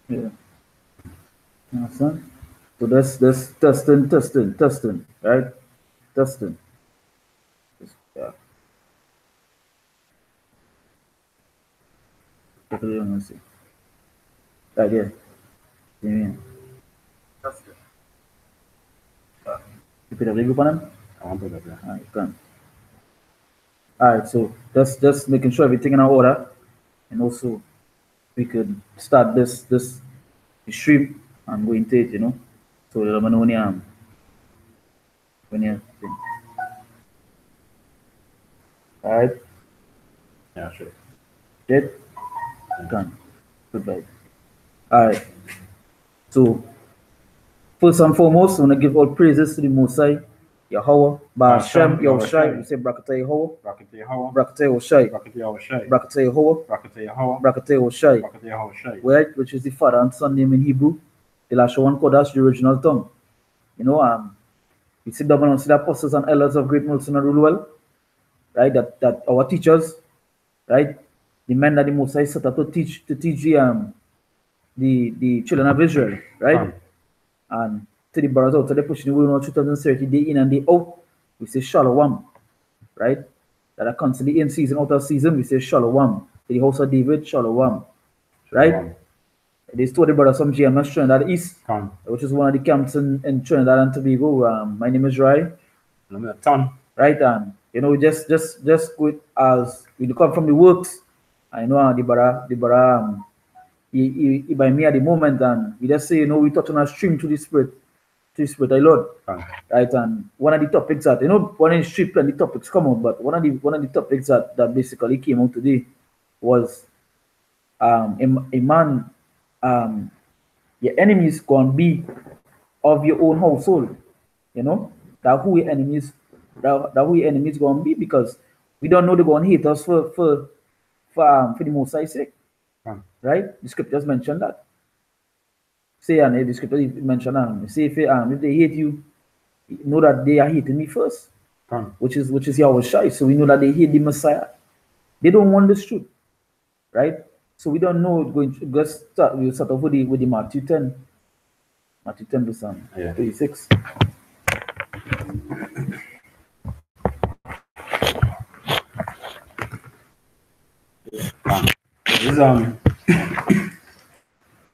Yeah. You understand? So that's testing, right? Testing. Yeah. Take a look and see. Right there. Yeah. Testing. You put a label on them? I want to put that there. You can. Alright, so that's just making sure everything in our order, and also we could start this stream and go into it, So let me know when you think. Alright, Yeah, sure. dead, Yeah. gone. Goodbye. Alright, so first and foremost, I want to give all praises to the Most High, Yahweh, Hashem, Ba'ashem, Yahushai. We Yahushai, say Brakatah Yahweh, Rakata Yahweh, Brakatah Yahushai, Rakata Yahushai, Brakatah Yahweh, Rakata Yahweh, Brakatah Yahushai, Rakata Yahushai. right? Which is the Father and Son name in Hebrew, the Lashon Kodash, the original tongue. We sit down and see the apostles and elders of great multitude rule well, right? That our teachers, right? The men that the Most High set up to teach the children of Israel, right? Come. And to the brothers out, to the pushing the wheel 2030 day in and day out, we say Shalom, right? That are constantly in season, out of season, we say Shalom. To the house of David, Shalom, right? Shalom. They told the brothers from GMS Trinidad East, Come. which is one of the camps in Trinidad and Tobago. My name is Rai, I'm a ton. right? And just with as we come from the works, I know the bara he by me at the moment, and we just say we touch on a stream to the spirit, I Lord, Come. right? And one of the topics that one of the street plenty topics come out, but one of the topics that basically came out today was a man your enemies gonna be of your own household, that who your enemies that who your enemies gonna be, because we don't know they're gonna hate us for the most High's sake, Come. right? The scriptures mention that. Say and the scripture mention say if they hate you, know that they are hating me first, Come. which is Yahweh Shai. So we know that they hate the Messiah. They don't want this truth, right? So we don't know going to just start. We'll start off with the Matthew 10 verse Yeah. 36.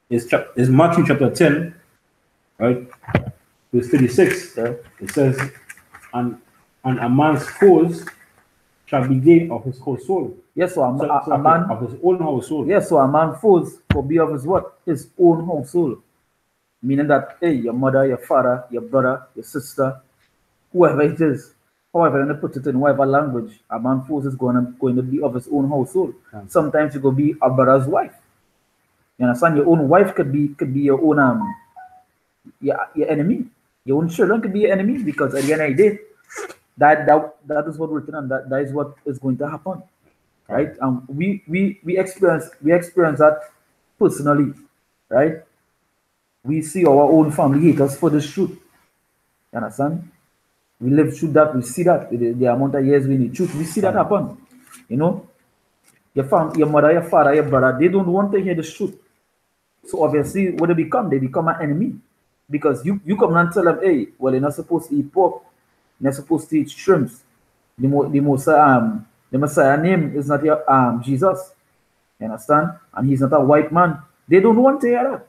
This is Matthew chapter 10, right? Verse 36. Yeah. It says, and a man's foes shall be they of his household. Yes, so So a man. of his own household. Yes, so a man foes for be of his what? His own household. Meaning that, hey, your mother, your father, your brother, your sister, whoever it is, however you put it in whatever language, a man foes is going to be of his own household. Sometimes it could be a brother's wife. You understand? Your own wife could be your own your enemy. Your own children could be your enemy, because at the end of the day, that is what written, and that is what is going to happen, right? We experience that personally, right? We see our own family hate us for this truth. You understand? We live through that. We see that the amount of years we need truth. We see that happen. Your mother, your father, your brother, they don't want to hear the truth. So obviously, what they become an enemy, because you come and tell them, hey, well, you're not supposed to eat pork, you're not supposed to eat shrimps. The Messiah name is not your Jesus. You understand? And he's not a white man. They don't want to hear that.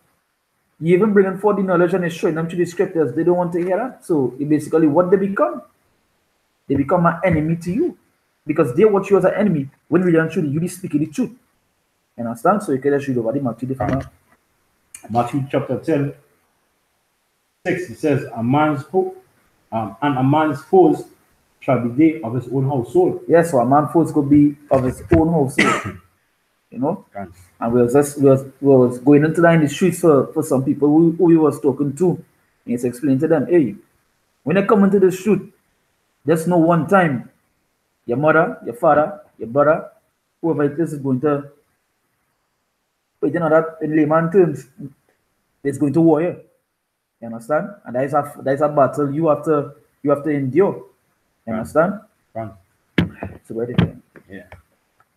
You even bringing forth the knowledge and showing them to the scriptures. They don't want to hear that. So basically, what they become an enemy to you, because they watch you as an enemy when really and truly you be speaking the truth. You understand? So you can just read over the Matthew chapter 10, 6, it says, and a man's foes shall be they of his own household. Yes, so a man foes could be of his own household. And we was going into that in the streets for some people who we was talking to. And he's explaining to them, hey, when they come into the street, just know one time, your mother, your father, your brother, whoever it is going to, but you know that in layman terms, it's going to war you. You understand? And that is a battle you have to endure. You understand? So where did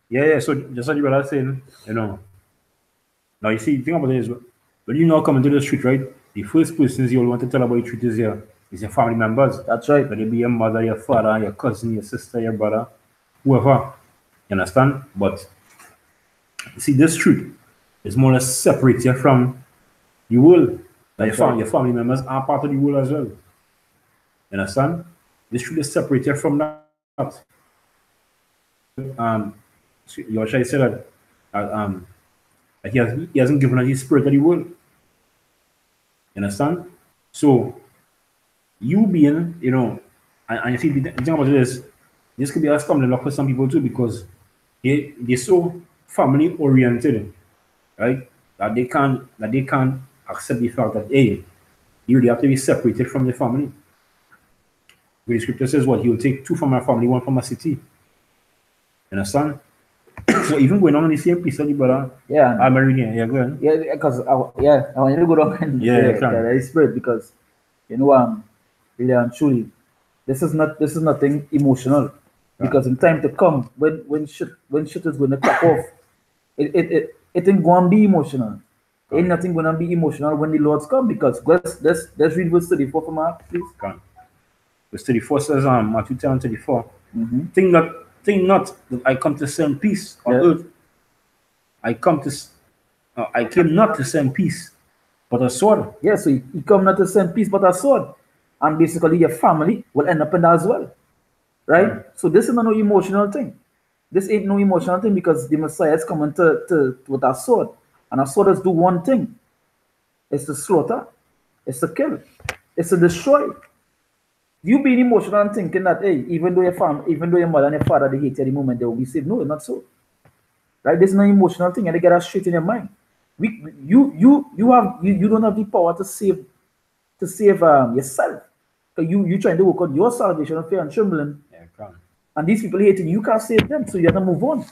Yeah. So just like you were saying, now you see, the thing about it is, when you now come into the street, right? The first persons you'll want to tell about the truth is your family members. That's right. Whether it be your mother, your father, your cousin, your sister, your brother, whoever. You understand? But you see, this truth is more or less separate you from the world. Like your family members are part of the world as well. You understand? This truth is separate you from that. Your Shai said that he hasn't given us the spirit of the world. You understand? So you being, and you see the thing about this could be a stumbling block for some people too, because they're so family oriented, right? That they can't accept the fact that you really have to be separated from the family. The scripture says what? He will take two from my family, one from a city. You understand? So even going on in the same piece of the brother. Yeah. I'm reading. Yeah, go ahead. Yeah, because I want you to go down and the spirit, because really and truly, this is nothing emotional. Because in time to come, when shit is going to cut off, it ain't going to be emotional. Ain't nothing going to be emotional when the Lord's come, because let's read verse 34 from our, please. Verse 34 says, Matthew 10:34. Think not that I come to send peace on earth. I came not to send peace, but a sword. Yeah, so he come not to send peace, but a sword. And basically your family will end up in that as well. Right? So this is not no emotional thing. This ain't no emotional thing, because the Messiah is coming to with a sword. And a sword does do one thing. It's to slaughter. It's to kill. It's to destroy. You being emotional and thinking that, hey, even though your mother and your father, they hate you at the moment, they will be saved. No, it's not so. Right? There's no emotional thing, and they get that straight in your mind. You don't have the power to save yourself. Because you trying to work on your salvation of fear and trembling. Yeah, and these people hating you can't save them, so you have to move on.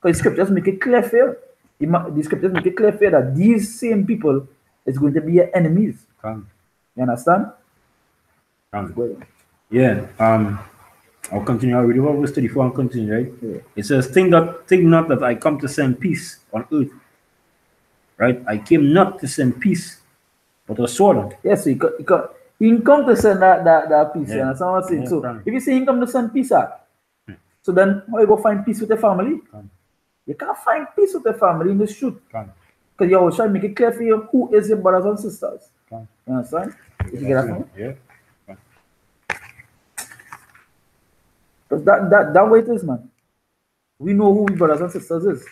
Because the scriptures make it clear for you. The scriptures make it clear for you that these same people is going to be your enemies. You understand? Yeah. I'll continue. I'll read over verse 34 and continue, right? Yeah. It says, think not that I come to send peace on earth. Right? I came not to send peace, but a sword. Yes, so he come to send that peace. Yeah. That's what I'm saying. So if you say he come to send peace, so then how you go find peace with your family? You can't find peace with your family in this truth. Because you always try to make it clear for you who is your brothers and sisters. You understand? If you get that point? Yeah. Because that way it is, man. We know who we brothers and sisters is.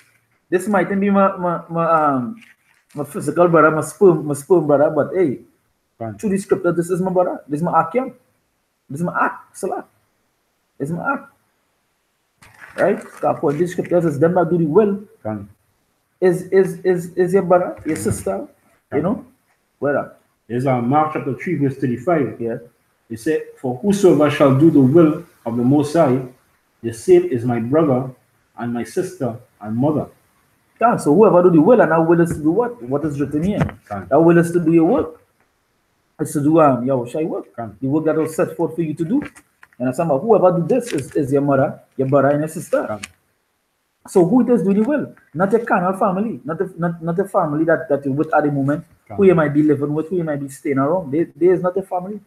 This mightn't be my physical brother, my sperm brother, but hey, through the scripture, this is my brother. This is my Akim. This is my Ak. Salah. This is my Ak. Right? According to the scriptures, it's them that do the will. Is your brother, your sister, where? There's Mark chapter 3, verse 35. Yeah. It said, for whosoever shall do the will of the Most High, the same is my brother and my sister and mother. Yeah, so whoever do the will, and that will is to do what? What is written here? That will is to do your work. It's to do your shy work. The work that was set forth for you to do. And whoever do this is your mother, your brother, and your sister. So who does do the will? Not your carnal family, not the family that you're with at the moment, who you might be living with, who you might be staying around. There is not a family.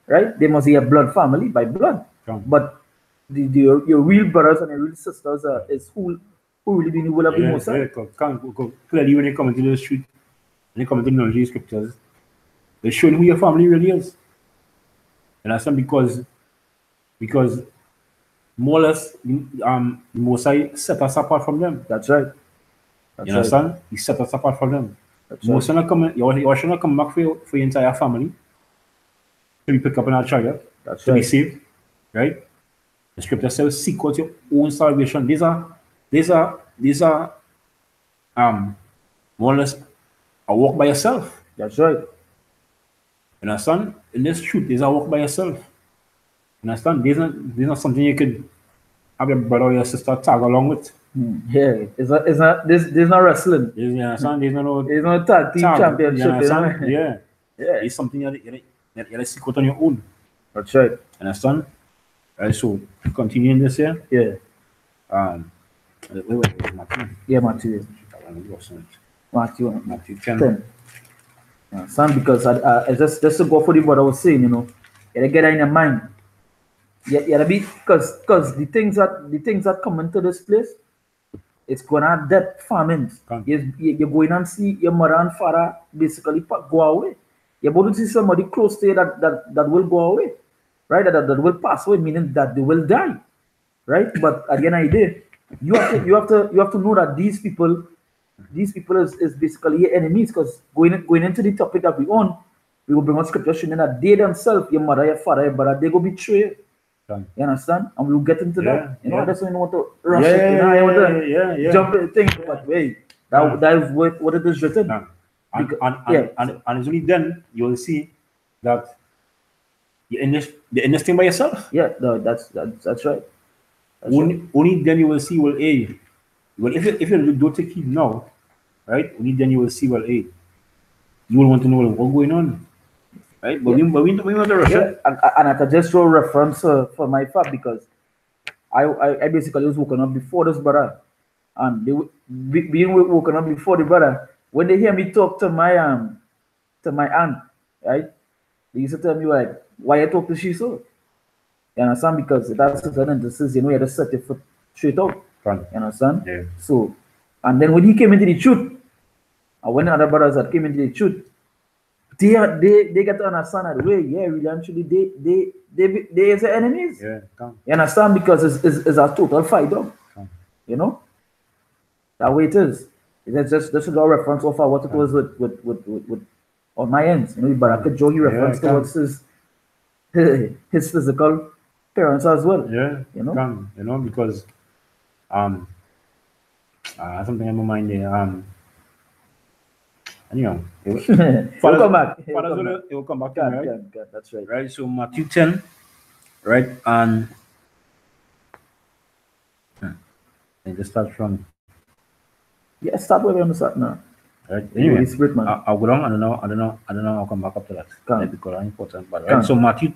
Right? They must be a blood family by blood. But your real brothers and your real sisters is who really do the will of the Most High. Clearly, when you come into the street, when you come into the scriptures, they're showing who your family really is. And that's because more or less, the Most High set us apart from them. That's right. You understand? He set us apart from them. You should not come back for your entire family. To be picked up in our charger, to be saved, right? The scripture says, seek out your own salvation. These are more or less a walk by yourself. That's right. You understand? In this truth, there's a walk by yourself. You understand? There's not something you could have your brother or your sister tag along with. Yeah, there's no wrestling. You understand? There's no tag team championship. Yeah. It's something you seek out on your own. That's right. Understand? Right, so continuing this here. Yeah. Wait, Matthew. Yeah, Matthew. Matthew 10. Son, because just to go for the what I was saying, you know, you gotta get that in your mind. You gotta be because the things that come into this place, it's gonna death famines. Come. You're going and see your mother and father basically go away. You're about to see somebody close to you that will go away, right? That will pass away, meaning that they will die, right? But at the end of the day, you have to know that these people is basically your enemies, because going into the topic that we on, we will bring out scripture showing that they themselves, your mother, your father, your brother, they go betray you. Come. You understand? And we'll get into Yeah, that. You know, yeah. that's why you don't want to rush Yeah, it. You know, I want to yeah. jump in thing. But wait, that is what it is written. Come. And, Because- and, yeah. and it's only then you will see that you're in this thing by yourself. Yeah, no, that's right. That's right. Only then you will see, well, hey, well, if you don't take heed now, right? Only then you will see, well, hey, you will want to know what's going on, right? But we want to rush Yeah, it. and I can just draw a reference for my fact, because I basically was woken up before this brother, and being woken up before the brother, when they hear me talk to my aunt, right? They used to tell me like, why I talk to she so? You understand? Because that's certain instances, you know, you have to set your foot straight out. Come. You understand? Yeah. So, and then when he came into the truth, and when the other brothers that came into the truth, they get to understand that way. Yeah, really and truly, they is the enemies. Yeah, come. You understand? Because it's a total fight dog. Come. You know? That way it is. It's just a reference of what it was with on my ends. You know, Baraka Joe, he referenced come. towards his physical parents as well. Yeah, You know? come, because something in my mind there. Anyhow, He'll come back. He'll come back. it will come back to me, right? God, that's right. Right. So Matthew 10, right, and just start from Yeah, start where we're start now. right. Anyway, Anyway, Spirit, man. I'll go down. I don't know. I'll come back up to that. Come. Right, because it's important. But Come. right. So Matthew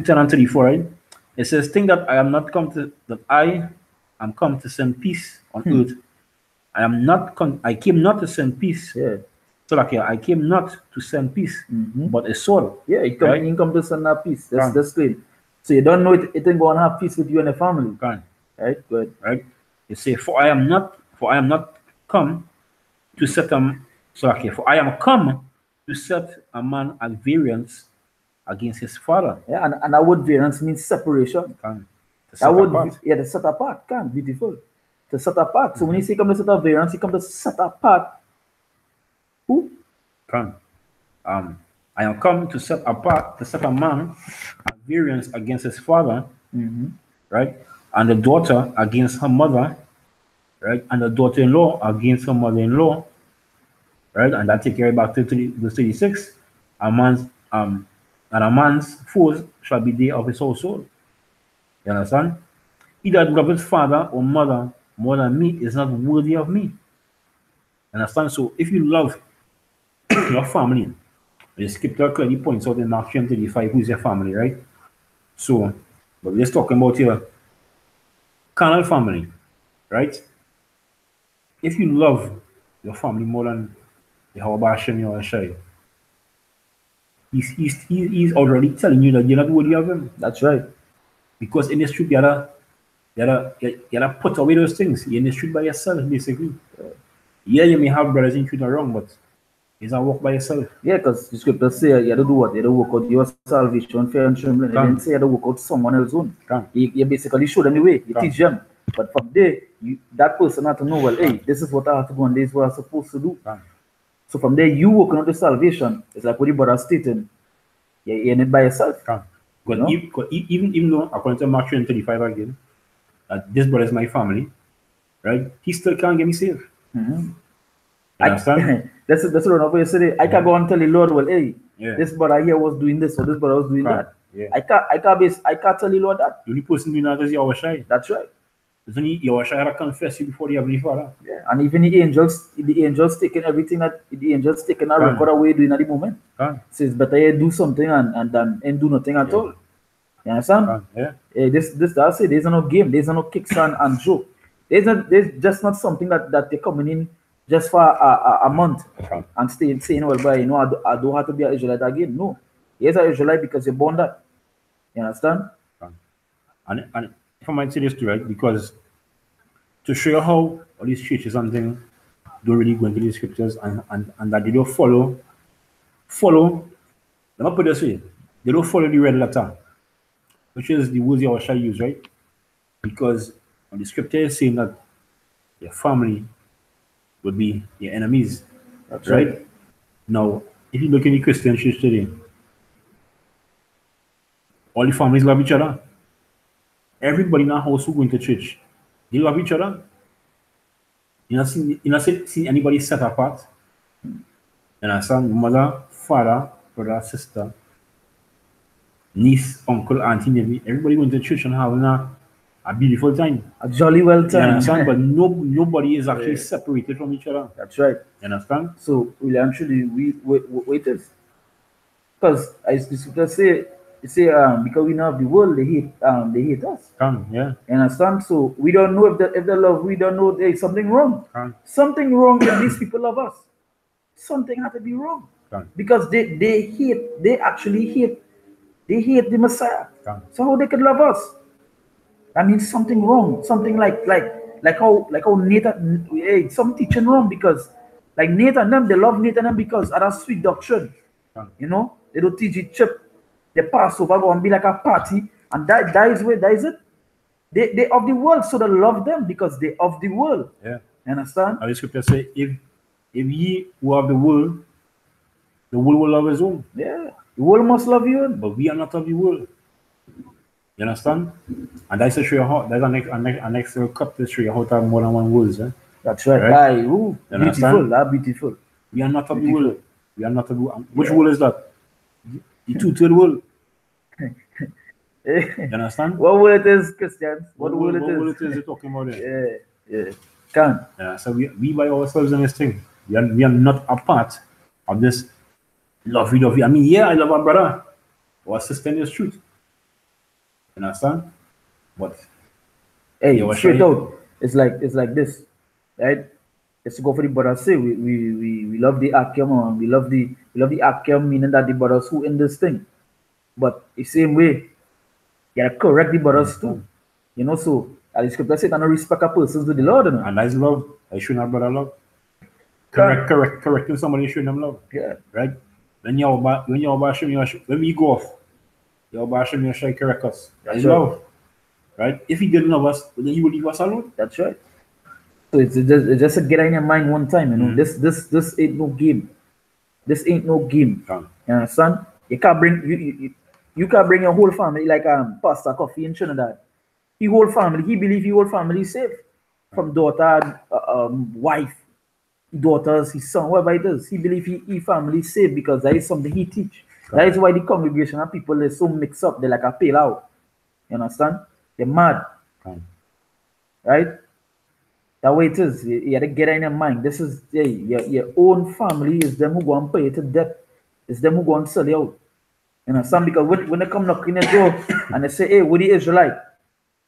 10 and 34, right? It says, "Think that I am come to send peace on earth. I came not to send peace." Yeah. So like, I came not to send peace, but a sword. Yeah, you come to send that peace. Come. That's clean. So you don't know it ain't gonna have peace with you and your family. Come. Right? Good. Right? You say, for I am not come to set for I am come to set a man at variance against his father. Yeah, and that word variance means separation. Come. To That set would apart. to set apart. Beautiful. To set apart. So when you say come to set a variance, you come to set apart. Who? Come. I am come to set a man at variance against his father, right? And the daughter against her mother, right? And the daughter-in-law against her mother-in-law, right? And that take you right back to verse 36. A man's foes shall be they of his household. You understand? He that loves his father or mother more than me is not worthy of me. Understand? So if you love your family, the scripture clearly points out in Mark 35 who is your family, right? So, but let's talk about your carnal family, right? If you love your family more than Yahweh Hashem Yahushai, he's already telling you that you're not worthy of him. That's right. Because in the street, you gotta put away those things. You're in the street by yourself, basically. Yeah, you may have brothers in truth or wrong, but it's a walk by yourself. Yeah, because the scripture say you have to do what? You have to work out your salvation, fear and trembling. It didn't say you have to work out someone else's own. You basically show them the way. You teach them. But from there, that person has to know, well, hey, this is what I have to do and this is what I'm supposed to do. So from there, you working on the salvation. It's like what the brother stating. You're in it by yourself. Because even though, according to Mark 35 again, this brother is my family, right? He still can't get me saved. You understand? That's what I'm saying. I can't go and tell the Lord, well, hey, Yeah. this brother here was doing this or this brother was doing that. Yeah. I can't tell the Lord that. The only person doing that is Yahushai. That's right. It's only Yahushai had to confess you before the Heavenly Father. Yeah. And even the angels taking everything that the angels taking a record away doing at the moment. So it's better you do something and do nothing at all. You understand? Yeah. That's it. There's no game. There's no kicks and joke. There's just not something that they're coming in just for a month Okay. and stay saying, well, boy, I don't have to be an Israelite again. No. He's an Israelite because you're born that. You understand? And if I might say this too, right? Because to show you how all these churches and things don't really go into these scriptures and that they don't follow, let me put it this way, they don't follow the red letter, which is the words you shall use, right? Because when the scripture is saying that your family would be your enemies, That's right? Now, if you look in the Christian church today, all the families love each other. Everybody in our house who going to church, they love each other. You not see anybody set apart. And I saw mother, father, brother, sister, niece, uncle, auntie, nephew, everybody going to church and having a beautiful time. A jolly well You time. understand? But nobody is actually separated from each other. That's right. You understand? So really and truly, we wait this. Because as the scripture say, it say because we know of the world, they hate us. Yeah. You understand? So we don't know if the love, we don't know there's something wrong. Something wrong if these people love us. Something had to be wrong. Because they actually hate the Messiah. So how they could love us? That means something wrong. Something like how Nathan, hey, some teaching wrong because like Nathan them, they love Nathan them because of that sweet doctrine. You know, they don't teach it chip. They pass over go and be like a party, and that is it. They of the world, so they love them because they of the world. Yeah. You understand? And the scripture say, if ye who are of the world will love his own. Yeah. The world must love you. But we are not of the world. You understand? And that's to show you how that's an next little cup to show you how to have more than one words. That's right. Right? Ooh, You beautiful. understand? That beautiful. We are not of the world. We are not of the world. Which world is that? The two-third world. You understand? What word it is, Christians? What word it is? What word it is you're talking about there? Yeah. Can. Yeah, so we by ourselves in this thing. We are not a part of this lovey. I mean, yeah, I love our brother or sister in this truth. You understand? But hey, yeah, straight out, it's like this, right? Let's go for the brothers say we love the Akim, we love the Akim, meaning that the brothers who in this thing. But the same way, you gotta correct the brothers too. You know, so the scripture says cannot respect a person to the Lord, you know? And that's love. I should not brother love. Correcting somebody showing them love. Yeah. Right? When we go off, you're bashing me, you correct us. That's love. Right? If he didn't love us, then he would leave us alone. That's right. So it's just to get in your mind one time, you know. This ain't no game. This ain't no game. You understand? You can't bring you can't bring your whole family like Pastor Coffee in Trinidad. He whole family, he believe his whole family is safe. From daughter, wife, daughters, his son, whatever it is. He believe he family is safe because that is something he teach. That is why the congregation of people are so mixed up. They're like a pale out. You understand? They're mad. Right? That way it is. You have to get in your mind. This is your own family is them who go and pay you to death. It's them who go and sell you out. You understand? Because when they come knocking the door and they say, hey, what the Israelite?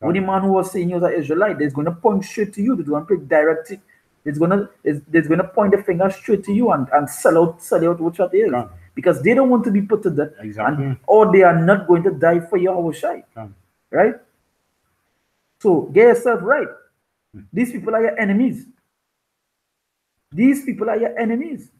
What the man who was saying you was an Israelite, they're going to point straight to you. They're going to direct it. They're going to point the finger straight to you and sell out what that is. Because they don't want to be put to death. Exactly. Or they are not going to die for your Yahushai. Right? So get yourself right. These people are your enemies. These people are your enemies.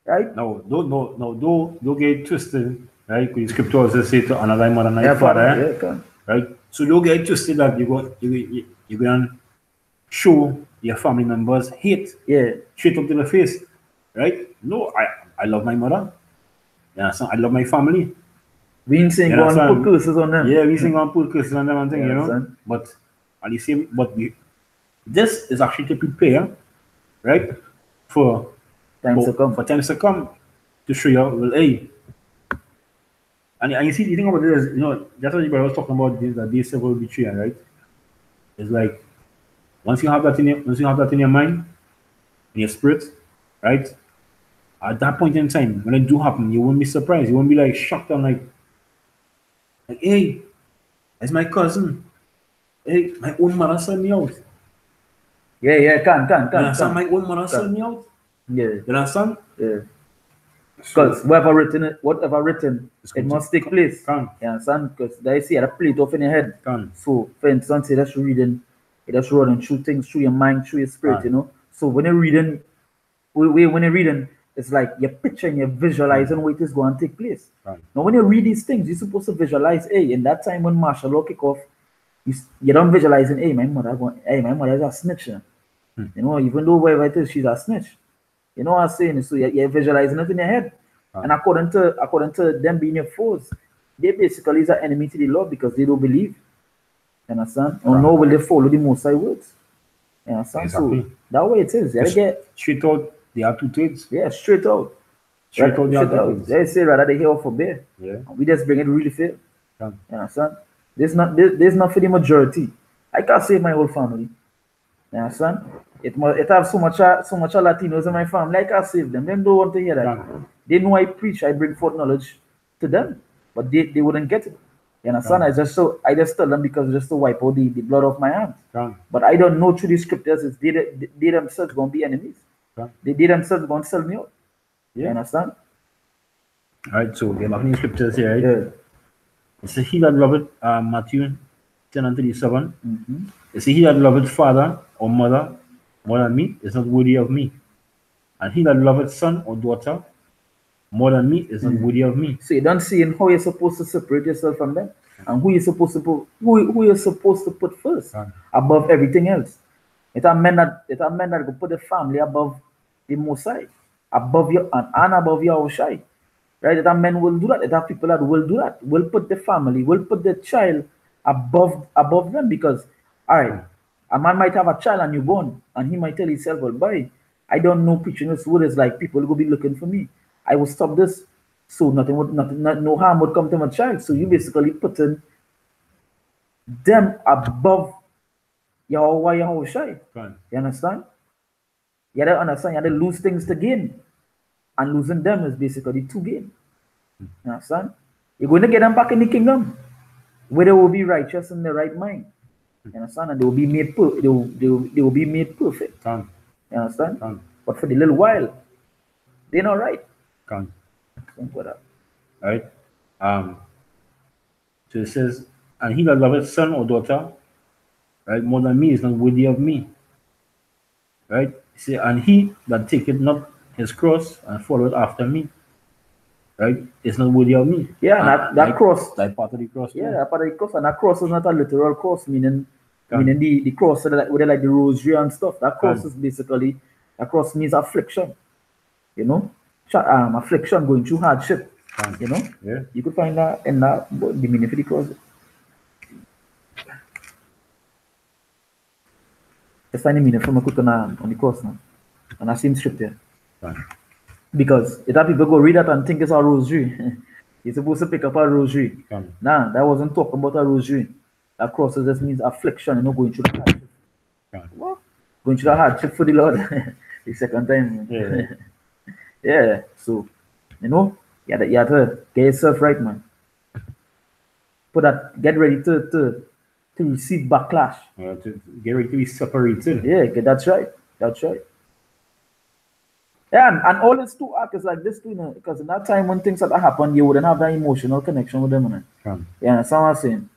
Right? No, don't get twisted. Right? Because scripture also say to another man and another father. Right? So don't get twisted that you're going to show your family members hate. Straight up to the face. Right? No, I love my mother. Yeah, so I love my family. We ain't saying go and put curses on them. Yeah, we saying go and put curses on them and things, you know. But at the same, this is actually to prepare, right, for times to come, to show you, well, hey. And you see, the thing about this, you know, that's what everybody was talking about that day several betrayal, right? It's like once you have that in your mind, in your spirit, right? At that point in time, when it do happen, you won't be surprised. You won't be like shocked and like hey, it's my cousin. Hey, my own mother sent me out. Yeah, can. You understand? My own mother sold me out. Yeah, You understand? yeah. Because whatever written, it must take place. Can. You understand? Because they see a plate off in your head. Can. So, for instance, it just reading, it just running through things, through your mind, through your spirit, you know. So when you're reading, when you're reading, it's like you're picturing, you're visualizing what is going to take place. Now, when you read these things, you're supposed to visualize, hey, in that time when martial law kick off, you don't visualizing, hey, my mother is a snitch. You know, even though whatever it is, she's a snitch. You know what I'm saying? So you're visualizing it in your head. And according to them being your foes, they basically is an enemy to the Lord because they don't believe. You understand? Or nor will they follow the Most High words. You understand? Exactly. So that way it is. You get straight out, they are two trades. Yeah, straight out. Straight out, they are two trades. They say rather they hear for bear. Yeah. And we just bring it really fair. You understand? There's not for the majority. I can't save my whole family. You understand? It have so much Latinos in my family. I can't save them. Them don't want to hear that. They know I preach, I bring forth knowledge to them, but they wouldn't get it. You understand? I just tell them because just to wipe out the blood off my hands. But I don't know through the scriptures is they themselves gonna be enemies. They themselves gonna sell me out. You understand? Alright, so we're back in the scriptures here, right? Yeah. It says he that loveth Matthew 10:37. It says he that loveth father or mother more than me is not worthy of me. And he that loveth son or daughter more than me is not worthy of me. So you don't see in how you're supposed to separate yourself from them, and who you're supposed to put who you're supposed to put first above everything else. It's a men that go put the family above the Most High, above your and above your shy. Right? That men will do that. That are people that will do that. Will put the family, will put the child above them because all right. A man might have a child and you're born, and he might tell himself, well, boy, I don't know preaching this word is like people will be looking for me. I will stop this. So no harm would come to my child. So you basically putting them above your shy. You understand? You don't understand. You have to lose things to gain. And losing them is basically to gain. You understand? You're going to get them back in the kingdom where they will be righteous in their right mind. You understand? And they will be made they will be made perfect. You understand? But for the little while, they're not right. Simple that. Right? So it says, and he that loveth son or daughter, right, more than me is not worthy of me. Right? See, and he that taketh not his cross and followeth after me, right, is not worthy of me. Yeah, and that cross. That part of the cross. Yeah, that part of the cross. And that cross is not a literal cross, meaning the cross with like the rosary and stuff. That cross is basically, that cross means affliction. You know? Affliction, going through hardship. You know? Yeah. You could find that in that the meaning for the cross. Let's find the meaning from a quick on the cross now. And I seen scripture. Because if that people go read that and think it's a rosary, you're supposed to pick up a rosary. Nah, that wasn't talking about a rosary. That cross just means affliction, you know, going through the hardship. What? Going through the hardship for the Lord. The second time. Yeah. Yeah. So, you know, you have to get yourself right, man. Get ready to receive backlash. To get ready to be separated. Yeah, that's right. That's right. Yeah, and all this too act is like this too, you know, because in that time when things like that happen, you wouldn't have that emotional connection with them, man. Yeah, that's what I'm saying.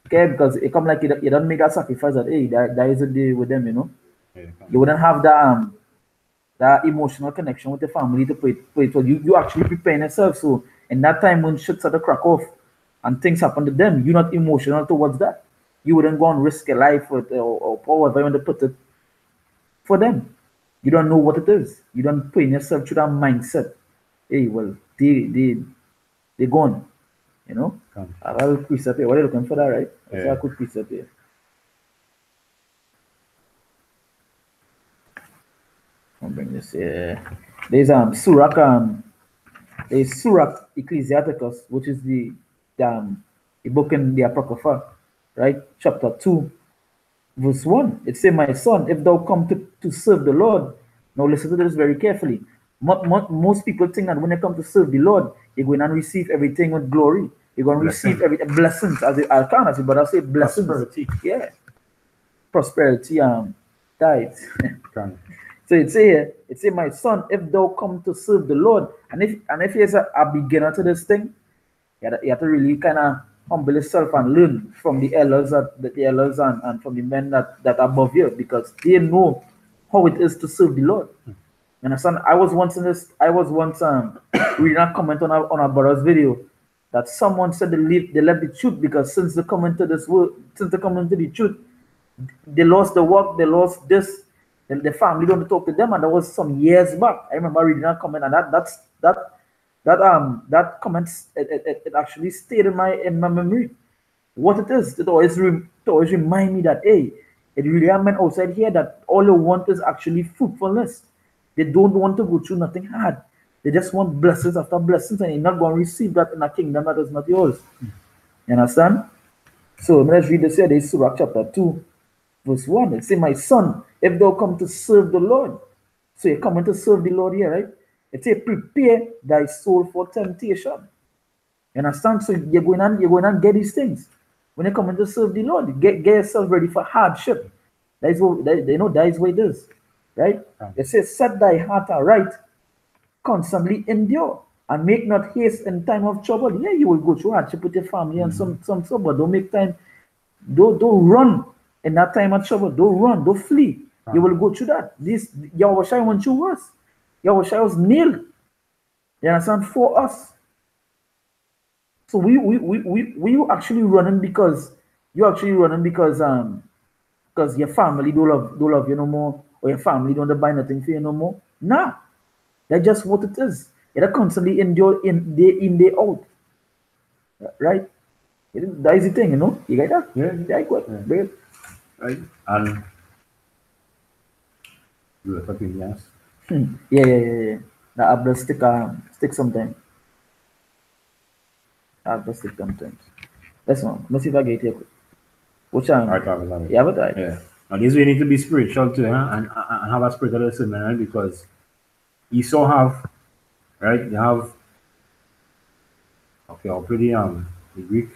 Okay, because it come like you don't make that sacrifice that hey, that is a day with them, you know. Yeah, you wouldn't have that emotional connection with the family to put it. So you actually preparing yourself. So in that time when shit start to crack off and things happen to them, you're not emotional towards that. You wouldn't go and risk your life with or however you want to put it for them. You don't know what it is. You don't put yourself through that mindset. Hey, well, they're gone. You know? I have a precept here. What are you looking for that, right? That's a good precept here. I'll bring this here. There's Sirach Ecclesiasticus, which is the book in the Apocrypha, right? Chapter 2, verse 1. It says, my son, if thou come to serve the Lord, now listen to this very carefully. Most people think that when they come to serve the Lord, you're going to receive everything with glory. You're going to receive every blessings. I can't say, but I say blessings. Prosperity. Yeah. Prosperity. died. So it say, my son, if thou come to serve the Lord, and if he is a beginner to this thing, you have to really kind of humble yourself and learn from the elders and from the men that are above you, because they know how it is to serve the Lord. You understand? I was once reading a comment on a brother's video that someone said they left the truth because since they come into this world, since they come into the truth, they lost the work, they lost this, and the family don't talk to them. And that was some years back. I remember reading that comment, and that comment it actually stayed in my memory. What it is, it always remind me that, hey, it really are men outside here that all they want is actually fruitfulness. They don't want to go through nothing hard. They just want blessings after blessings, and you're not going to receive that in a kingdom that is not yours. You understand? So let's read this here. This is Sirach chapter 2, verse 1. It says, my son, if thou come to serve the Lord. So you're coming to serve the Lord here, right? It says, prepare thy soul for temptation. You understand? So you're going and get these things. When you come in to serve the Lord, get yourself ready for hardship. That is what it is. Right? It says, set thy heart aright, constantly endure, and make not haste in time of trouble. Yeah, you will go through hardship with your family and some trouble. Don't make time, don't run in that time of trouble. Don't run, don't flee. You will go through that. This Yahushua went through worse. Yahushua was nailed. You understand? For us. So we actually running because your family don't love you no more, or your family don't buy nothing for you no more. Nah, that's just what it is. You're constantly endure day in, day out, right? That is the thing, you know. You get that? Yeah, good. Right, and you were talking, yes. Yeah. The abdul stick sometimes. Abdul stick sometimes. That's one. Let's see if I get it here. Which one? Yeah, but right. Yeah. Now this way you need to be spiritual too, and have a spiritual discernment, right? Because you so have, right? You have, okay, I'll put the Greek.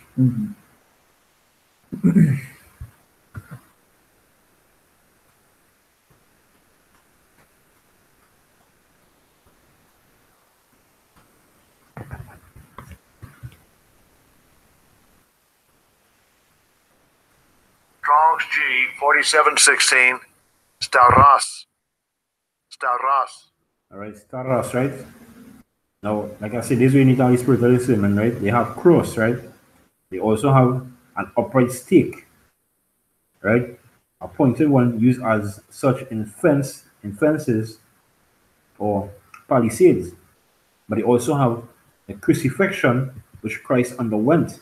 Strong's G 4716 Staros. All right, Staros, right? Now, like I said, this way you need to have spiritual discernment, right? They have cross, right? They also have an upright stake, right? A pointed one used as such in fences or palisades. But they also have the crucifixion which Christ underwent,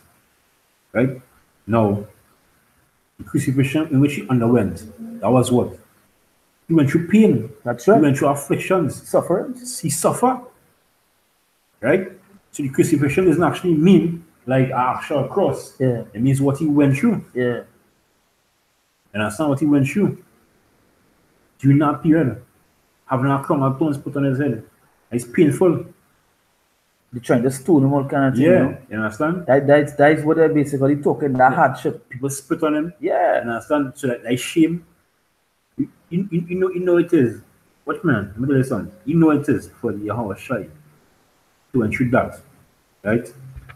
right? Now, the crucifixion in which he underwent, that was what? He went through pain. That's right. He went through afflictions. Sufferance. He suffered. Right? So the crucifixion doesn't actually mean like an actual cross. Yeah. It means what he went through. Yeah. And that's not what he went through. During that period, having a crown of thorns put on his head. It's painful. They're trying to stone him all kind of thing. Yeah, you understand? That is what they're basically talking, that hardship. People spit on him. Yeah. You understand? So that shame. You know it is. Watch man, let me tell you something. You know it is for the Yahushua to went through that. Right?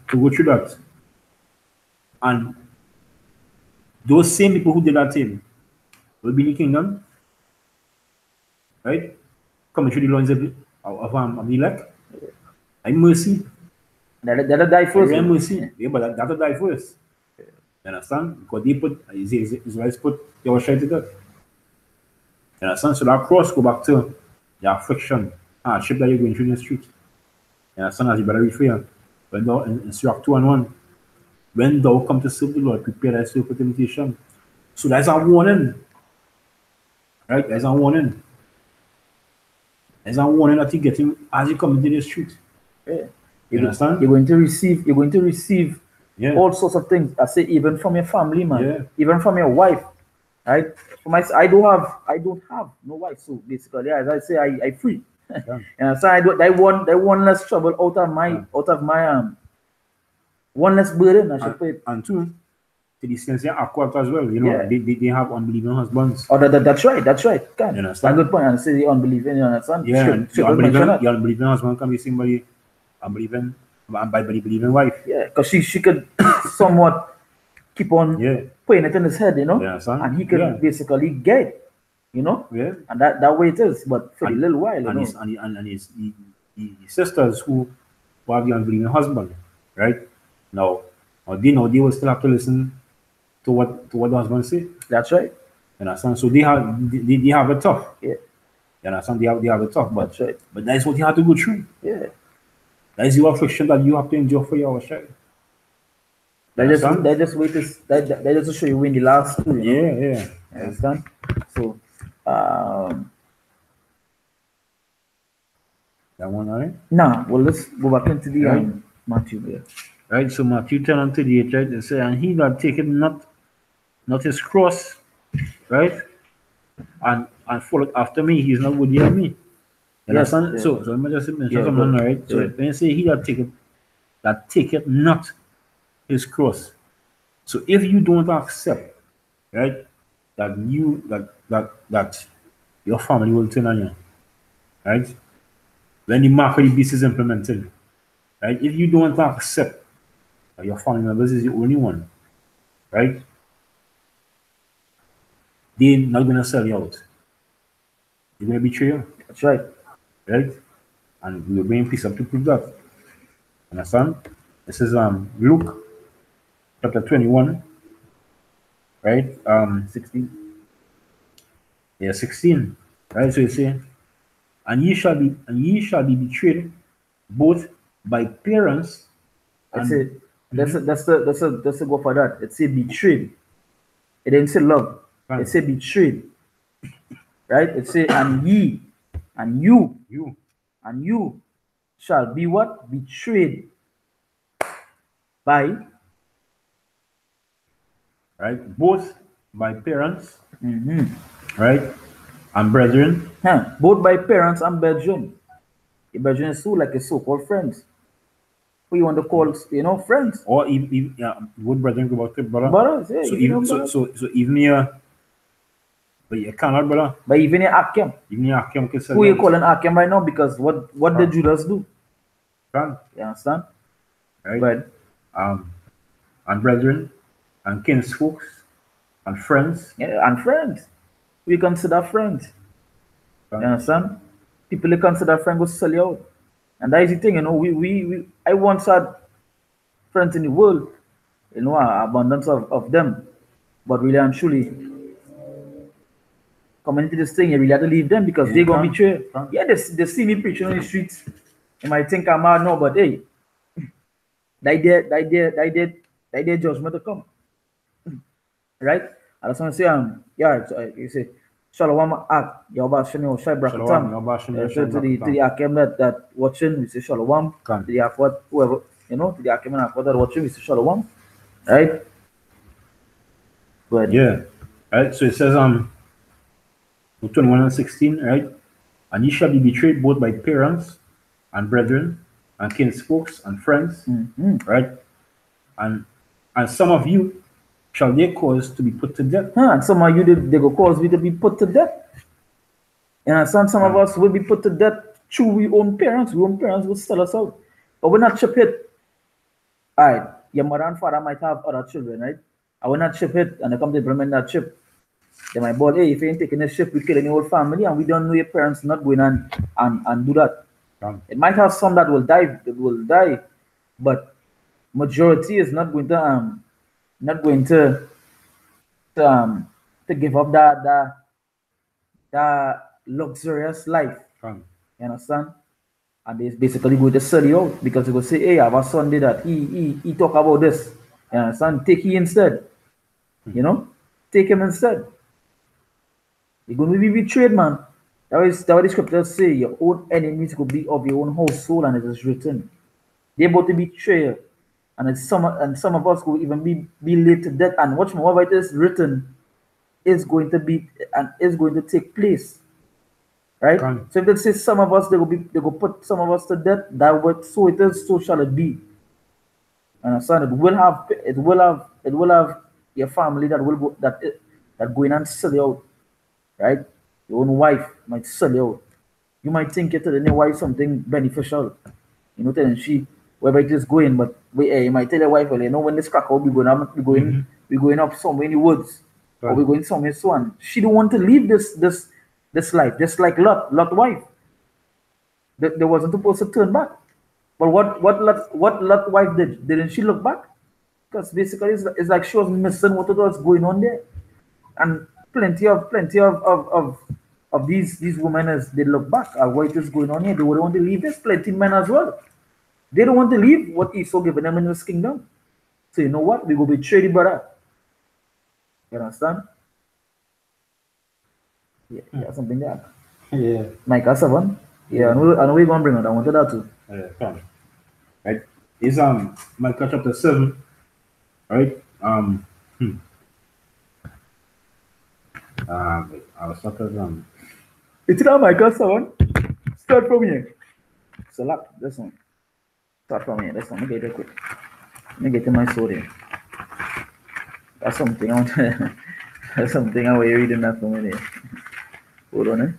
To go through that. And those same people who did that thing will be in the kingdom. Right? Coming through the loins of the elect. I'm mercy. That'll die first. I'm mercy. Yeah, but that'll die first. You understand? Because they put Israelites put Yahushua to death. You understand? So that cross go back to the affliction, hardship that you're going through in the street. You understand? As you better read for you. When thou in Sirach 2:1, when thou come to serve the Lord, prepare thyself for temptation. So that's a warning. Right? There's a warning. There's a warning that you get him as you come into the street. Yeah. You understand? You're going to receive Yeah. all sorts of things. I say even from your family, man. Yeah. Even from your wife. Right? For myself, I don't have no wife. So basically, as I say, I free. Yeah. And so I want less trouble out of my one less burden, I should put it. And two, to the sense they're awkward as well. You know, Yeah. they have unbelieving husbands. Oh, that's right. That's right. Can. You That's a understand? good point. And say the unbelieving, you understand? Yeah, and Should mention that. your unbelieving husband can be somebody unbelieving and by believing wife. Yeah, because she could somewhat keep on Yeah. putting it in his head, you know, Yeah, son. and he could Yeah. basically get it, you know, Yeah. and that way it is. But for a And- little while, you and know, his the sisters who have the unbelieving husband, right? Now they will still have to listen to what the husband say. that's right. You understand? So they have it tough. Yeah, You understand? They have it tough, that's right. but that's what you have to go through. Yeah, That is your affliction that you have to endure for your child. that just Understand? that just wait is that just to show you in the last two. You know? Yeah. You understand? So, That one, all right? now, well, let's go back into the Right. Matthew there. Right, so Matthew 10 and 38, right? It says, and he that taketh not his cross, right? And followed after me, he's not worthy of me. You Yes, understand? yeah. So let me just mention Yeah, something, good. right? So Yeah. when you say he that taketh not his cross. So if you don't accept, right, that your family will turn on you, right? When the mark of the beast is implemented, right? If you don't accept that your family members is the only one, right? They're not gonna sell you out. They're gonna betray you, That's right. right? And we will bring peace up to prove that. Understand? This is Luke chapter 21, right? 16. 16. Right? So you say, and ye shall be betrayed both by parents That's and it. That's the go for that. It say betrayed. It didn't say love. Right. It say betrayed. Right? It say and ye and you you. shall be what? Betrayed by Right? Both by parents, right? And brethren, both by parents and brethren. The brethren is so like a so-called friends. Who you want to call, you know, friends. or even would brethren go back to brother? Brothers, yeah, So you know, even brothers. so even here, but you cannot, brother. But even in Akem, Even your Akim can sell who you out. calling Akem right now? Because what did Judas do? Can, You understand? right? But And brethren, and kinsfolks, and friends. yeah, and friends. We consider friends. Can, You understand? People they consider friends will sell you out. And that is the thing, you know, I once had friends in the world, you know, abundance of them. But really and truly, coming into this thing, you really have to leave them because they're gonna betray. Yeah, they see me preaching on the streets. They might think I'm mad now, but hey, they did judgment to come. Right? I just want to say, you say, Shalom Ak, Yabashani or Shai Shalom, Brakatam. Yabashani or Shai To the Brakatam. Akem that watching, we say Shalom. Come. To the Akwad, whoever, you know, to the Akem and Akwad that watching, we say Shalom. Right? But Yeah. Right? So it says Luke 21 and 16, right? And ye shall be betrayed both by parents and brethren and kinsfolks and friends, right? And some of you shall they cause to be put to death. and some of you they go cause we to be put to death. And some of us will be put to death through we own parents. We own parents will sell us out. But we're not chip it. Alright, your mother and father might have other children, right? I will not chip it and they come to implement that chip. They might board, hey, if you ain't taking this chip, we killing your whole family and we don't know your parents not going and do that. It might have some that will die, but majority is not going to give up that luxurious life. You understand? And they basically going to sell you out because they go say, hey, I have a son did that. He talk about this. You understand? Take he instead. You know? Take him instead. You're going to be betrayed, man. That is what the scriptures say. Your own enemies will be of your own household, and it is written. They're about to betray you. And some of us will even be laid to death. And watch more, what it is written is going to be and is going to take place. Right? So if they say some of us, they will put some of us to death, that what so it is, so shall it be. Understand? It will have your family that will go that go in and sell you out, right? Your own wife might sell you out. You might think you're telling your wife something beneficial. You know, telling she wherever it is going, but you might tell your wife, well, you know, when this crack out, we going up somewhere in the woods, or we're going somewhere so on. She don't want to leave this life, just like Lot wife. There wasn't supposed to turn back. But what Lot wife did? Didn't she look back? Because basically it's like she was missing what was going on there. And plenty of these women, as they look back at what is going on here, they would want to leave. There's plenty men as well. They don't want to leave what Esau given them in his kingdom. So you know what? We go betray the brother. You understand? Yeah, something there. Yeah. Micah 7. Yeah, I know we're gonna bring it. I wanted that too. Come. Right. Is Micah chapter 7. Right? I was talking It's not Micah 7. Start from here. Select this one. Start from here. This one. Let me get it quick. Let me get to my story. That's something I want to, that's something I was reading that from there. Hold on,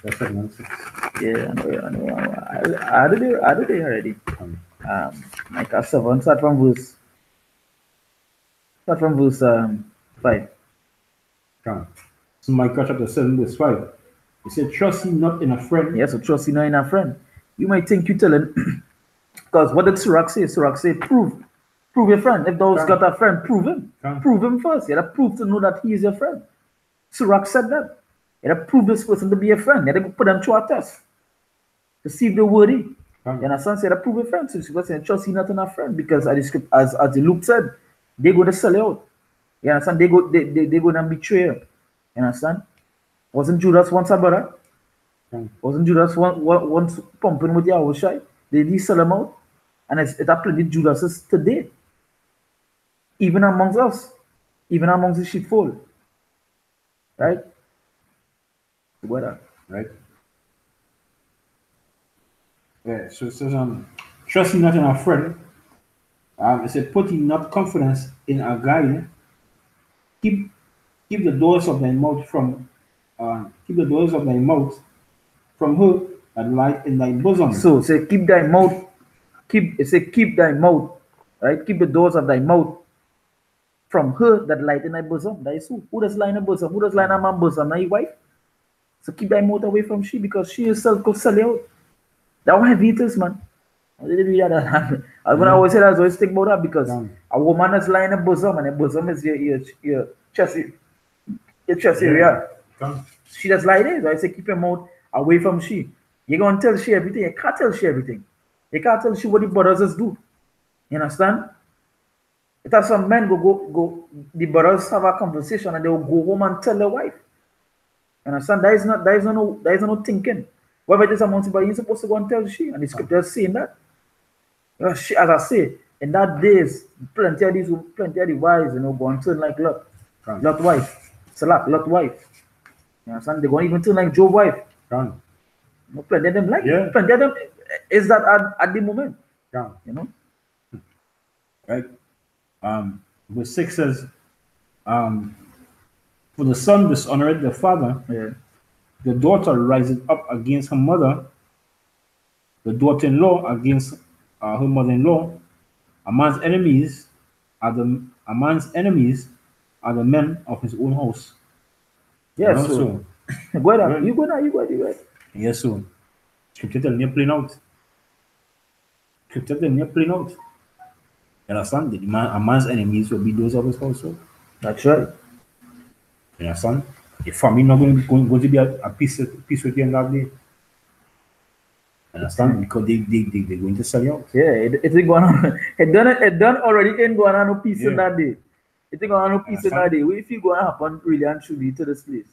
That's like 1:6. Yeah, I know. I did it already. Micah 7. Start from verse 5. Come. So Micah chapter 7, verse 5. He said, trust ye not in a friend. Yeah, so trust you not in a friend. You might think you telling, because what did Sirach say? Sirach say, prove your friend. If thou's got a friend, prove him. Prove him first. You have to prove to know that he is your friend. Sirach said that. You have to prove this person to be a friend. You have to put them through a test to see if they're worthy. You understand? So you have to prove your friend. So you're saying, trust you not in a friend, because as the Luke said, they go to sell you out. You understand? They go to betray you. You understand? Wasn't Judas once a brother? Wasn't Judas once pumping with Yahushua? Did he sell him out? And it happened with Judas today. Even amongst us. Even amongst the sheepfold. Right? Together. Right? Yeah, so it says, trust ye not in a friend. It said, put ye not confidence in a guide. Keep the doors of thy mouth from her that light in thy bosom. So say keep thy mouth, keep thy mouth, right? Keep the doors of thy mouth from her that light in thy bosom. That is who? Who does lie in her bosom? Who does lie in a man's bosom? Not your wife. So keep thy mouth away from she, because she herself could sell you out. That one heavy it is, man. I didn't read that. I was gonna always say that, I always think about that, because a woman is lying in her bosom, and her bosom is your chest. Your chest area. She just lie there. So I say keep your mouth away from she. You're gonna tell she everything. You can't tell she everything. You can't tell she what the brothers do. You understand? It has some men go the brothers have a conversation and they will go home and tell their wife. You understand? There is no thinking. Whatever it is amongst but you're supposed to go and tell she, and the scripture is saying that. As I say, in that days, plenty of the wives, go and turn like Lot wife. Select Lot wife. You understand? They're going to even turn like Job wife. No, plenty of them like it. Plenty of them is that at the moment. You know? Right? Verse 6 says, for the son dishonored the father, the daughter rises up against her mother, the daughter-in-law against her mother-in-law. A man's enemies are the men of his own house. Yes, so go ahead. You go ahead. Yes, so scripture telling you plain out. Scripture telling you plain out. You understand? A man's enemies will be those of his household. That's right. You understand? The family not going to be a peace with you in that day. You understand? Because they're going to sell you out. Yeah, it's going on. It done already ain't going on no peace in that day. It ain't going on no peace in that day. What if you going to happen really and truly to this place?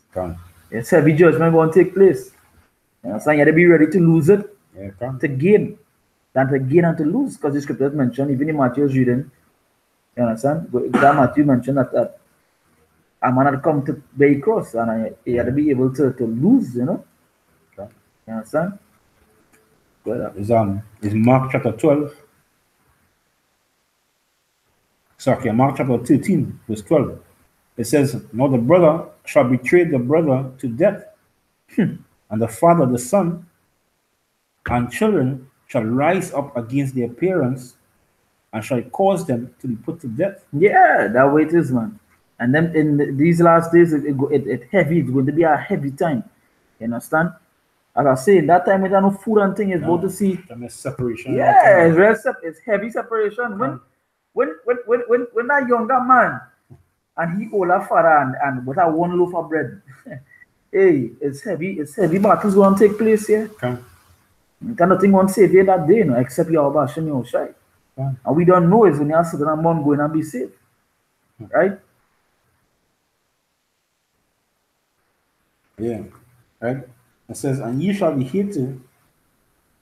Yes, heavy judgment going to take place. You understand? You have to be ready to lose it to gain. Than to gain and to lose. Because the scriptures mentioned, even in Matthew's reading, you understand? That Matthew mentioned that a man had come to bear cross and he had to be able to lose, you know? You understand? Is Mark chapter 12. So, okay, Mark chapter 13, verse 12. It says, now the brother shall betray the brother to death, and the father the son, and children shall rise up against their parents and shall cause them to be put to death. Yeah, that way it is, man. And then in these last days, it heavy. It's going to be a heavy time. You understand? As I say, that time with no food and thing is about to see. Separation. Yeah, it's heavy separation. When that younger man and he older father and with that one loaf of bread, hey, it's heavy. It's heavy battles going to take place here. Okay. Nothing won't save you that day, you know, except your bashing your shy. Okay. And we don't know is when you're sitting and mom going and be safe. Right? Yeah. Right? It says, and ye shall be hated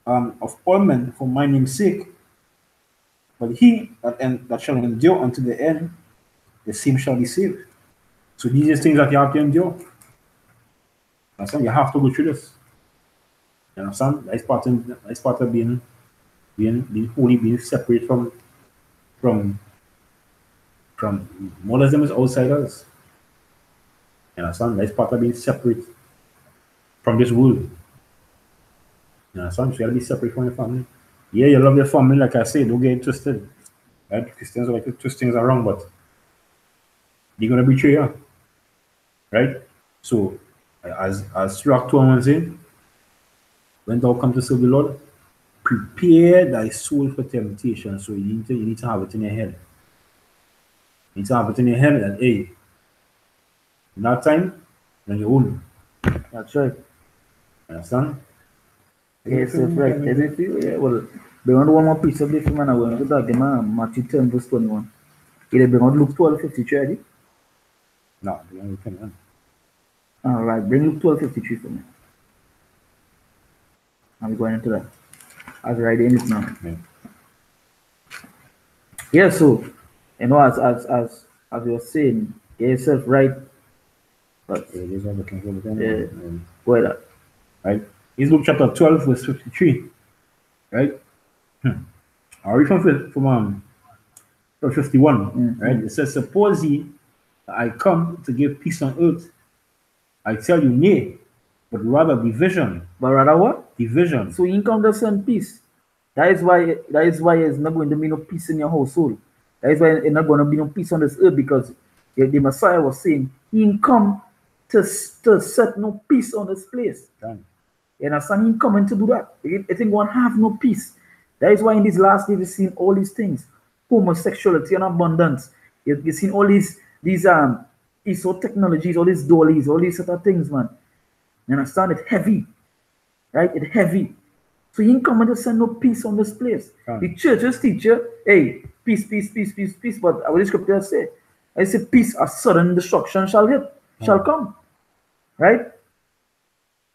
of all men for my name's sake, but he that shall endure unto the end, the same shall be saved. So these are things that you have to endure. Understand? You have to go through this. You understand? That's part of being holy, being separate from mothers as outsiders. You understand? That's part of being separate from this world. You understand? So you gotta be separate from your family. Yeah, you love your family, like I say, don't get it twisted. Right? Christians like to twist things around, but they're gonna betray you. Right? So as Sirach 2:1 says, when thou come to serve the Lord, prepare thy soul for temptation. So you need to have it in your head. You need to have it in your head that hey, in that time, you're on your own. That's right. Understand? Yes, that's right. Yeah, well, bring on one more piece of this, man. I'm going to talk about Matthew 10, verse 21. It'll bring on Luke 12:53 already. No, you don't look at All right, bring Luke 12:53 for me. I'm going into that. I'll write in it now. Yeah. Yeah, so you know, as you're saying, get yourself right. But yeah. go ahead. Right? It's Luke chapter 12, verse 53. Right? I'll read from verse 51. Right? It says, suppose ye I come to give peace on earth. I tell you nay, but rather division. But rather what? Division. So you come to send peace. That is why it's not going to be no peace in your household. That is why it's not going to be no peace on this earth, because the Messiah was saying he come to set no peace on this place. Done. You understand? He coming to do that. I think one have no peace. That is why in these last days we've seen all these things. Homosexuality and abundance. You've seen all these ESO technologies, all these dollies, all these sort of things, man. You understand? It's heavy. Right? It's heavy. So he ain't coming to send no peace on this place. The churches teach you, hey, peace, peace, peace, peace, peace. But what the scripture say? I say peace, a sudden destruction shall come. Right?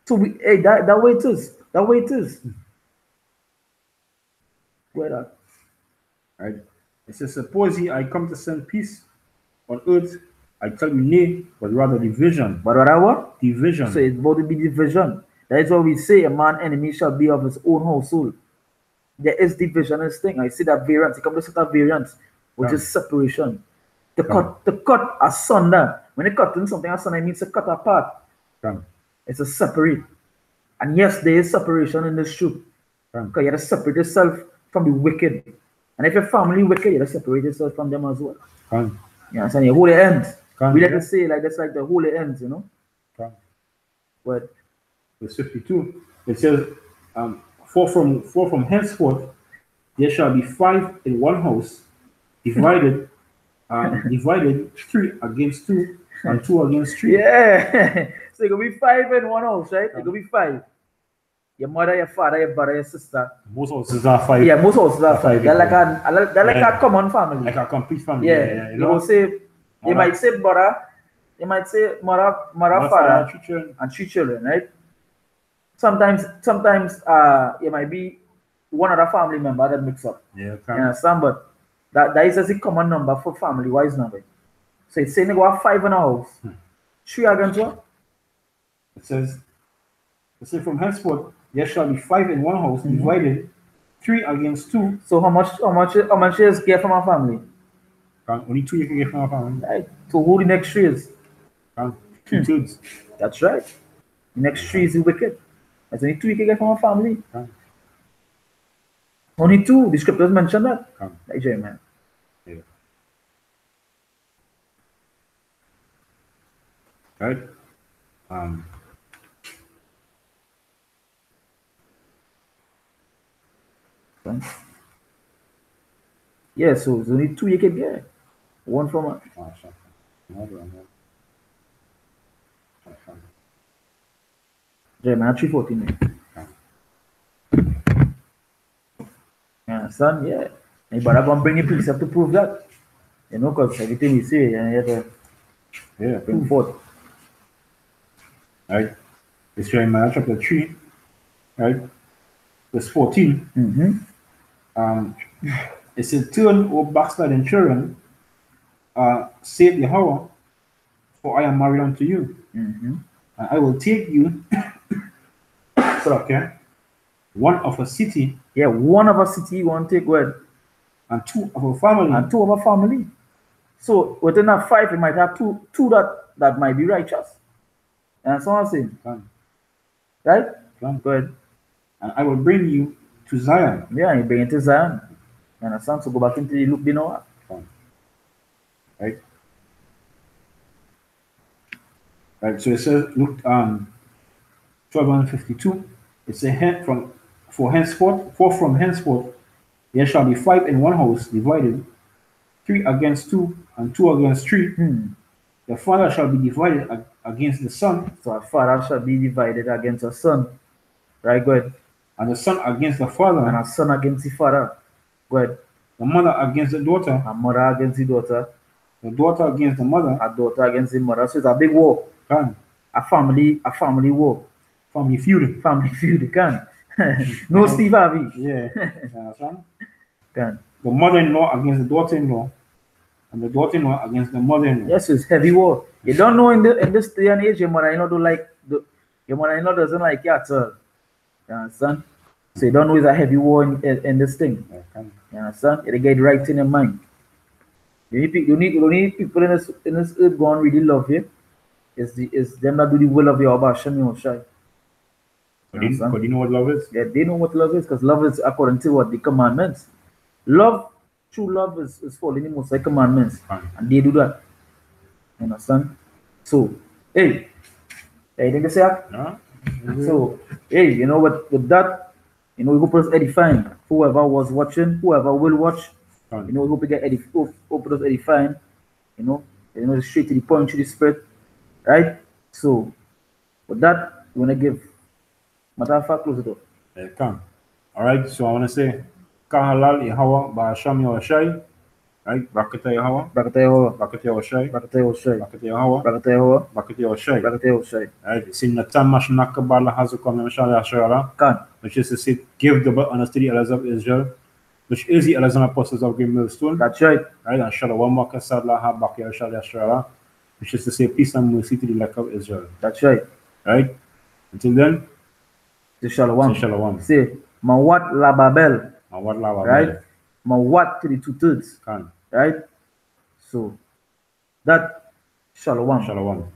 So that way it is. That way it is. Where that? Right? It says, suppose ye I come to send peace on earth, I tell you nay, but rather division. But rather what? Division. So it's about to be division. That is why we say a man enemy shall be of his own household. There is division in this thing. I see that variance. It comes to that variance, which is separation. To cut asunder. When you cut in something asunder, it means to cut apart. It's a separate. And yes, there is separation in this truth. Because you have to separate yourself from the wicked. And if your family wicked, you have to separate yourself from them as well. You understand? Your holy ends. We like to say like that's like the holy ends, you know. But verse 52, it says, for from henceforth there shall be 5 in one house, divided, divided 3 against 2, and 2 against 3. Yeah. So it could be 5 in one house, right? It could be 5. Your mother, your father, your brother, your sister. Most houses are 5. Yeah, most houses are 5. They're like a common family. Like a complete family. Yeah. You will say, they might say brother, they might say mother, father, and 3 children, right? Sometimes it might be one other family member that mix up. Yeah, you understand? But that is a common number for family-wise number. So it's saying they go have 5 in a house. 3 against what? It says from henceforth there shall be 5 in one house, divided 3 against 2. So how much is get from a family? Only 2 you can get from a family. Right? So who the next 3 is? 2/3. That's right. The next 3 is the wicked. That's only 2 you can get from a family. Only 2. The scriptures mention that. Like Jeremiah. Yeah. Right? Yeah, so there's only 2 you can get. One from a Jeremiah 3:14. You understand? Yeah. And but I'm gonna bring you precept to prove that. You know, because everything you say, you have to bring forth. Right? It's Jeremiah chapter 3, right? Verse 14. It says, "Turn, O backsliding children, save Yahweh, for I am married unto you. And I will take you, one of a city, Yeah, one of a city you want to take word, and 2 of a family. and 2 of a family. So within that 5, you might have two that might be righteous. And so I'm saying, right? Go ahead. And I will bring you to Zion." Yeah, you bring it to Zion. You understand? So go back into the loop, you know. Right? Right. So it says, look, 12:52. It says, from henceforth there shall be 5 in one house divided, 3 against 2, and 2 against 3. The father shall be divided against the son. So a father shall be divided against a son. Right, go ahead. And the son against the father. And a son against the father. Go ahead. The mother against the daughter. A mother against the daughter. The daughter against the mother. A daughter against the mother. So it's a big war. A family war. Family feud. Family feud, can. No Steve Harvey. Yeah. Can. The mother-in-law against the daughter-in-law. And the daughter-in-law against the mother-in-law. Yes, it's heavy war. You don't know in this day and age, your mother-in-law your mother-in-law doesn't like you at all. You understand? So you don't know it's a heavy war in this thing. You understand? You get right in your mind. You need people in this earth go and really love you. It's them that do the will of your Hashem Yoshai. But you know what love is? Yeah, they know what love is, because love is according to what the commandments. True love is following the Most High commandments, and they do that. You understand? So, hey, anything to say? No. So, hey, you know what? With that, you know, we hope it's edifying. Whoever was watching, whoever will watch, you know, we hope we get hope it was edifying. You know, straight to the point, to the spirit, right? So, with that, we want to give Matafa close it up. Yeah, come. All right, so I want to say, Kahalal Yahweh Ba'asham Yahushai, right? Barakatah Yahweh. Barakatah Yahweh. Barakatah Yahushai. Barakatah Yahushai. Barakatah Yahweh. Barakatah Yahweh. Barakatah Yahushai. Barakatah Yahushai. Right, it's in the Tamash Nakabala Hazukom Yamashal Yashara. Can. Which is to say, give the honor to the elders of Israel, which is the elders and apostles of Great Millstone. That's right. Right, and Shalom Makasad Laha Bakir Shal Yashara, which is to say, peace and mercy to the elect of Israel. That's right. Right? Until then, to Shalom. Shalom. Say, Mawat la Babel. Mawat la Babel. Right? Mawat to the 2/3. Can. Right? So, that Shalom. Shalom.